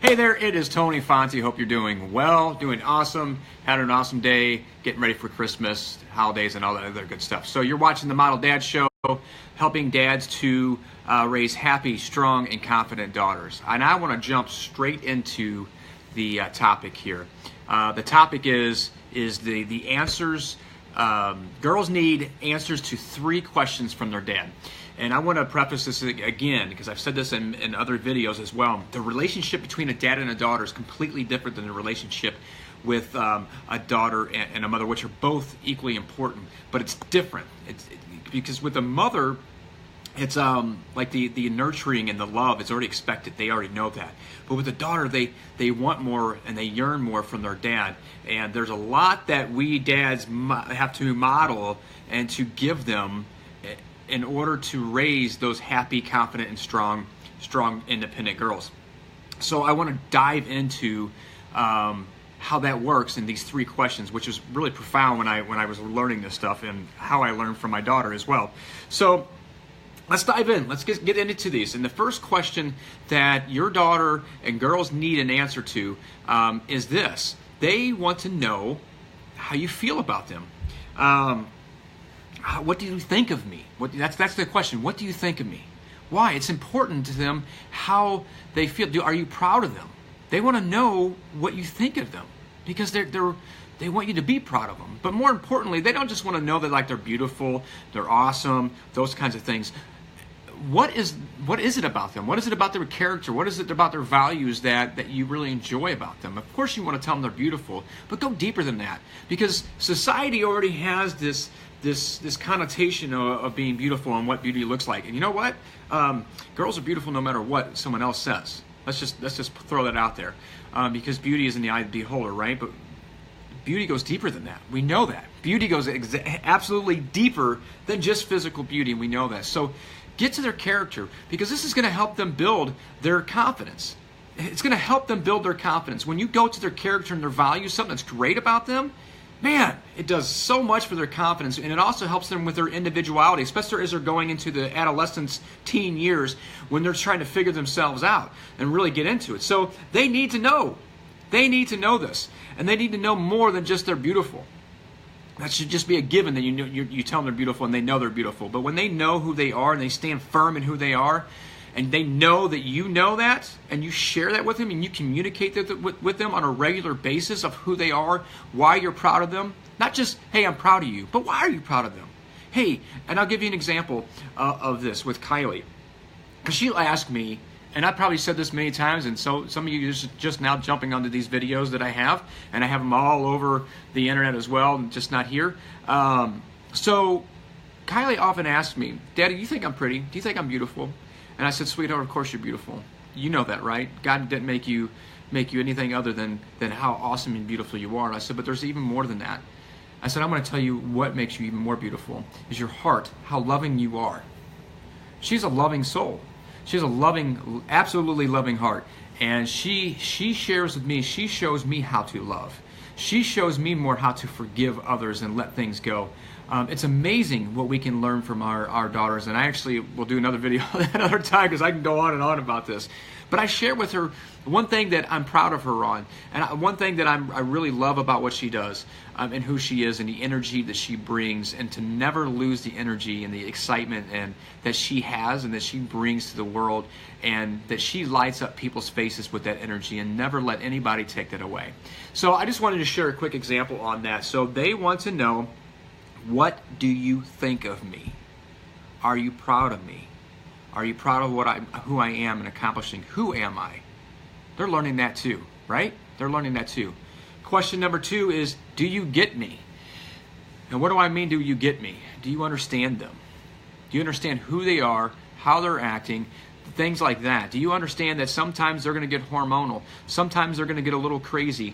Hey there, it is Tony Fonte. Hope you're doing well, doing awesome, had an awesome day, getting ready for Christmas, holidays, and all that other good stuff. So you're watching the Model Dad Show, helping dads to raise happy, strong, and confident daughters. And I want to jump straight into the topic here. The topic is the answers. Girls need answers to 3 questions from their dad. And I want to preface this again, because I've said this in other videos as well. The relationship between a dad and a daughter is completely different than the relationship with a daughter and a mother, which are both equally important, but it's different. Because with a mother, it's like the nurturing and the love is already expected. They already know that. But with a daughter, they want more and they yearn more from their dad. And there's a lot that we dads have to model and to give them in order to raise those happy, confident, and strong, independent girls. So I want to dive into how that works in these 3 questions, which is really profound when I was learning this stuff and how I learned from my daughter as well. So let's dive in. Let's get into these. And the first question that your daughter and girls need an answer to is this. They want to know how you feel about them. What do you think of me? That's the question. What do you think of me? Why? It's important to them how they feel. Are you proud of them? They want to know what you think of them because they want you to be proud of them. But more importantly, they don't just want to know that they're beautiful, they're awesome, those kinds of things. What is it about them? What is it about their character? What is it about their values that you really enjoy about them? Of course you want to tell them they're beautiful, but go deeper than that, because society already has this connotation of being beautiful and what beauty looks like. And you know what? Girls are beautiful no matter what someone else says. Let's just throw that out there, because beauty is in the eye of the beholder, right? But beauty goes deeper than that. We know that. Beauty goes absolutely deeper than just physical beauty, and we know that. So get to their character, because this is going to help them build their confidence. It's going to help them build their confidence. When you go to their character and their values, something that's great about them, man, it does so much for their confidence, and it also helps them with their individuality, especially as they're going into the adolescence, teen years, when they're trying to figure themselves out and really get into it. So they need to know. They need to know this, and they need to know more than just they're beautiful. That should just be a given that you tell them they're beautiful and they know they're beautiful. But when they know who they are and they stand firm in who they are, and they know that you know that, and you share that with them, and you communicate that with them on a regular basis of who they are, why you're proud of them. Not just, hey, I'm proud of you, but why are you proud of them? Hey, and I'll give you an example of this with Kylie. Because she'll ask me, and I've probably said this many times, and so some of you just now jumping onto these videos that I have, and I have them all over the internet as well, and just not here. So Kylie often asks me, Daddy, do you think I'm pretty? Do you think I'm beautiful? And I said, sweetheart, of course you're beautiful. You know that, right? God didn't make you anything other than how awesome and beautiful you are. And I said, but there's even more than that. I said, I'm going to tell you what makes you even more beautiful is your heart, how loving you are. She's a loving soul. She has a loving, absolutely loving heart. And she shares with me, she shows me how to love. She shows me more how to forgive others and let things go. It's amazing what we can learn from our daughters, and I actually will do another video another time because I can go on and on about this. But I share with her one thing that I'm proud of her on, and one thing that I really love about what she does and who she is and the energy that she brings, and to never lose the energy and the excitement and that she has and that she brings to the world, and that she lights up people's faces with that energy and never let anybody take that away. So I just wanted to share a quick example on that. So they want to know, what do you think of me? Are you proud of me? Are you proud of who I am and accomplishing? Who am I? They're learning that too, right? They're learning that too. Question number 2 is, do you get me? And what do I mean, do you get me? Do you understand them? Do you understand who they are, how they're acting, things like that? Do you understand that sometimes they're going to get hormonal? Sometimes they're going to get a little crazy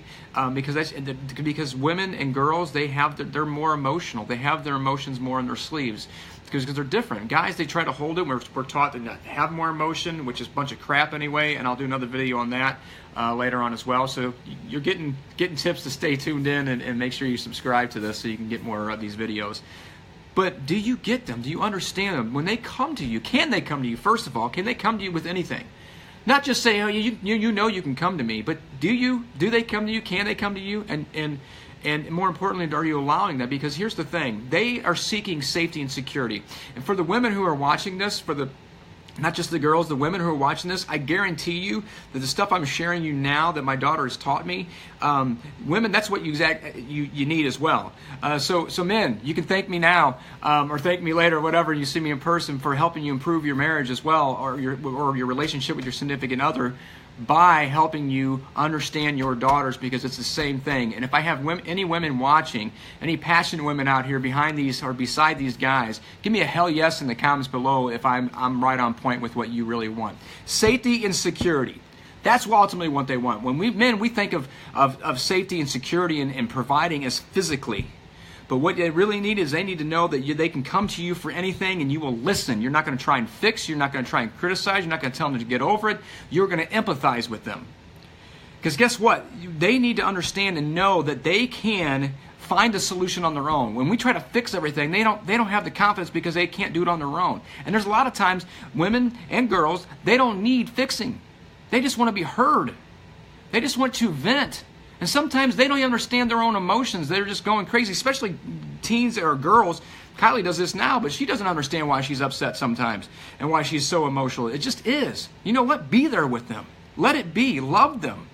because women and girls, they're more emotional. They have their emotions more in their sleeves because they're different. Guys, they try to hold it. We're taught to not have more emotion, which is a bunch of crap anyway, and I'll do another video on that later on as well. So you're getting tips to stay tuned in and make sure you subscribe to this so you can get more of these videos. But do you get them? Do you understand them? When they come to you, can they come to you? First of all, can they come to you with anything? Not just say, oh, you know you can come to me, but do you? Do they come to you? Can they come to you? And more importantly, are you allowing that? Because here's the thing. They are seeking safety and security. And for the women who are watching this, not just the girls, the women who are watching this, I guarantee you that the stuff I'm sharing you now that my daughter has taught me, women, that's what you need as well. So men, you can thank me now or thank me later, whatever, you see me in person, for helping you improve your marriage as well, or your relationship with your significant other, by helping you understand your daughters, because it's the same thing. And if I have any women watching, any passionate women out here behind these or beside these guys, give me a hell yes in the comments below if I'm right on point with what you really want. Safety and security. That's ultimately what they want. When we think of safety and security and providing as physically. But what they really need is they need to know that they can come to you for anything and you will listen. You're not going to try and fix. You're not going to try and criticize. You're not going to tell them to get over it. You're going to empathize with them. Because guess what? They need to understand and know that they can find a solution on their own. When we try to fix everything, they don't have the confidence because they can't do it on their own. And there's a lot of times women and girls, they don't need fixing. They just want to be heard. They just want to vent. And sometimes they don't even understand their own emotions. They're just going crazy, especially teens or girls. Kylie does this now, but she doesn't understand why she's upset sometimes and why she's so emotional. It just is. You know what? Be there with them. Let it be. Love them.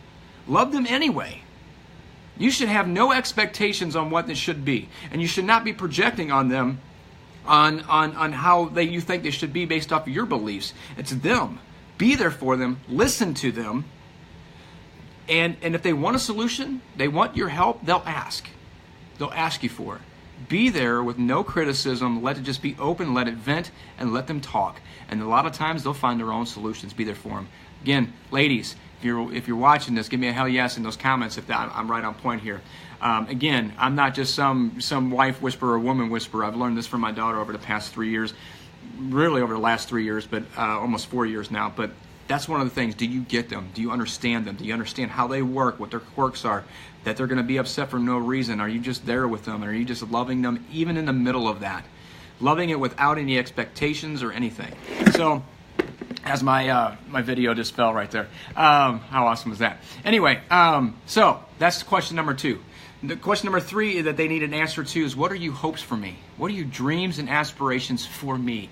Love them anyway. You should have no expectations on what this should be. And you should not be projecting on them on how you think they should be based off of your beliefs. It's them. Be there for them. Listen to them. And if they want a solution, they want your help, they'll ask. They'll ask you for it. Be there with no criticism. Let it just be open, let it vent, and let them talk. And a lot of times they'll find their own solutions. Be there for them. Again, ladies, if you're watching this, give me a hell yes in those comments if I'm right on point here. Again, I'm not just some wife whisperer or woman whisperer. I've learned this from my daughter over the past 3 years, really over the last 3 years, but almost 4 years now. But that's one of the things. Do you get them? Do you understand them? Do you understand how they work, what their quirks are, that they're going to be upset for no reason? Are you just there with them? Are you just loving them even in the middle of that? Loving it without any expectations or anything. So, as my video just fell right there. How awesome was that? Anyway, so that's question number 2. The question number 3 that they need an answer to is, what are your hopes for me? What are your dreams and aspirations for me?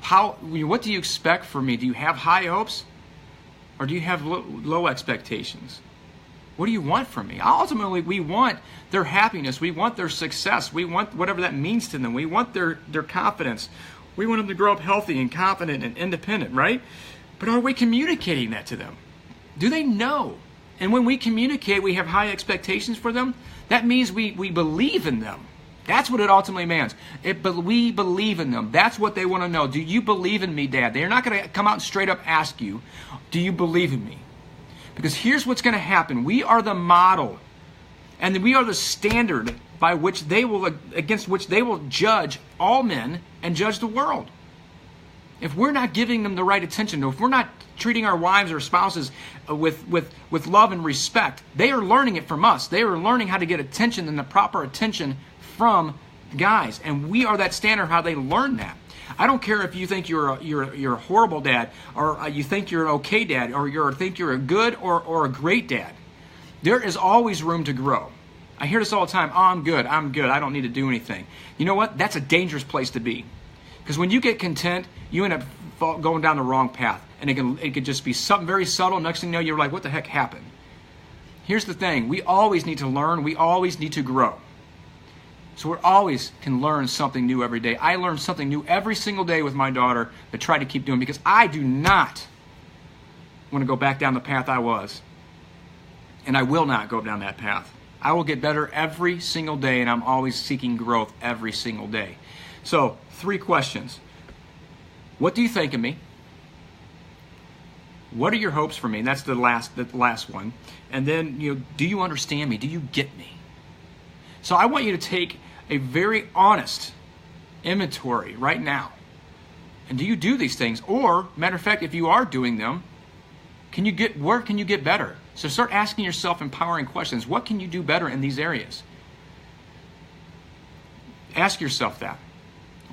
What do you expect from me? Do you have high hopes? Or do you have low expectations? What do you want from me? Ultimately, we want their happiness. We want their success. We want whatever that means to them. We want their confidence. We want them to grow up healthy and confident and independent, right? But are we communicating that to them? Do they know? And when we communicate, we have high expectations for them. That means we believe in them. That's what it ultimately means. We believe in them. That's what they want to know. Do you believe in me, Dad? They're not going to come out and straight up ask you, do you believe in me? Because here's what's going to happen. We are the model, and we are the standard by which against which they will judge all men and judge the world. If we're not giving them the right attention, if we're not treating our wives or spouses with love and respect, they are learning it from us. They are learning how to get attention and the proper attention from guys, and we are that standard of how they learn that. I don't care if you think you're a horrible dad, or you think you're an okay dad, or you think you're a good or a great dad. There is always room to grow. I hear this all the time. Oh, I'm good. I don't need to do anything. You know what? That's a dangerous place to be, because when you get content, you end up going down the wrong path, and it could just be something very subtle. Next thing you know, you're like, what the heck happened? Here's the thing. We always need to learn. We always need to grow. So we always can learn something new every day. I learn something new every single day with my daughter to try to keep doing, because I do not want to go back down the path I was. And I will not go down that path. I will get better every single day, and I'm always seeking growth every single day. So, 3 questions. What do you think of me? What are your hopes for me? And that's the last one. And then, do you understand me? Do you get me? So I want you to take a very honest inventory right now. And do you do these things? Or, matter of fact, if you are doing them, where can you get better? So start asking yourself empowering questions. What can you do better in these areas? Ask yourself that.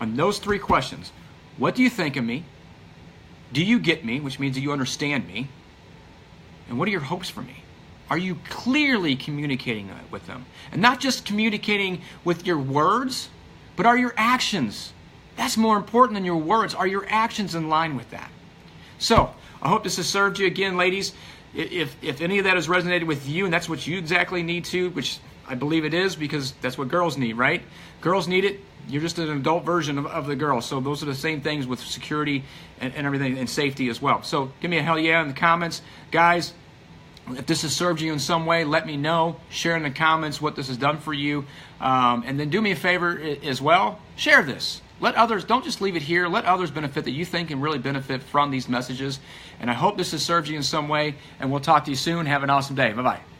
On those 3 questions, what do you think of me? Do you get me? Which means do you understand me? And what are your hopes for me? Are you clearly communicating with them? And not just communicating with your words, but are your actions? That's more important than your words. Are your actions in line with that? So, I hope this has served you. Again, ladies, if any of that has resonated with you, and that's what you exactly need to, which I believe it is, because that's what girls need, right? Girls need it. You're just an adult version of the girl. So those are the same things with security and everything, and safety as well. So give me a hell yeah in the comments. Guys, if this has served you in some way, let me know. Share in the comments what this has done for you. And then do me a favor as well. Share this. Let others, don't just leave it here. Let others benefit that you think can really benefit from these messages. And I hope this has served you in some way. And we'll talk to you soon. Have an awesome day. Bye-bye.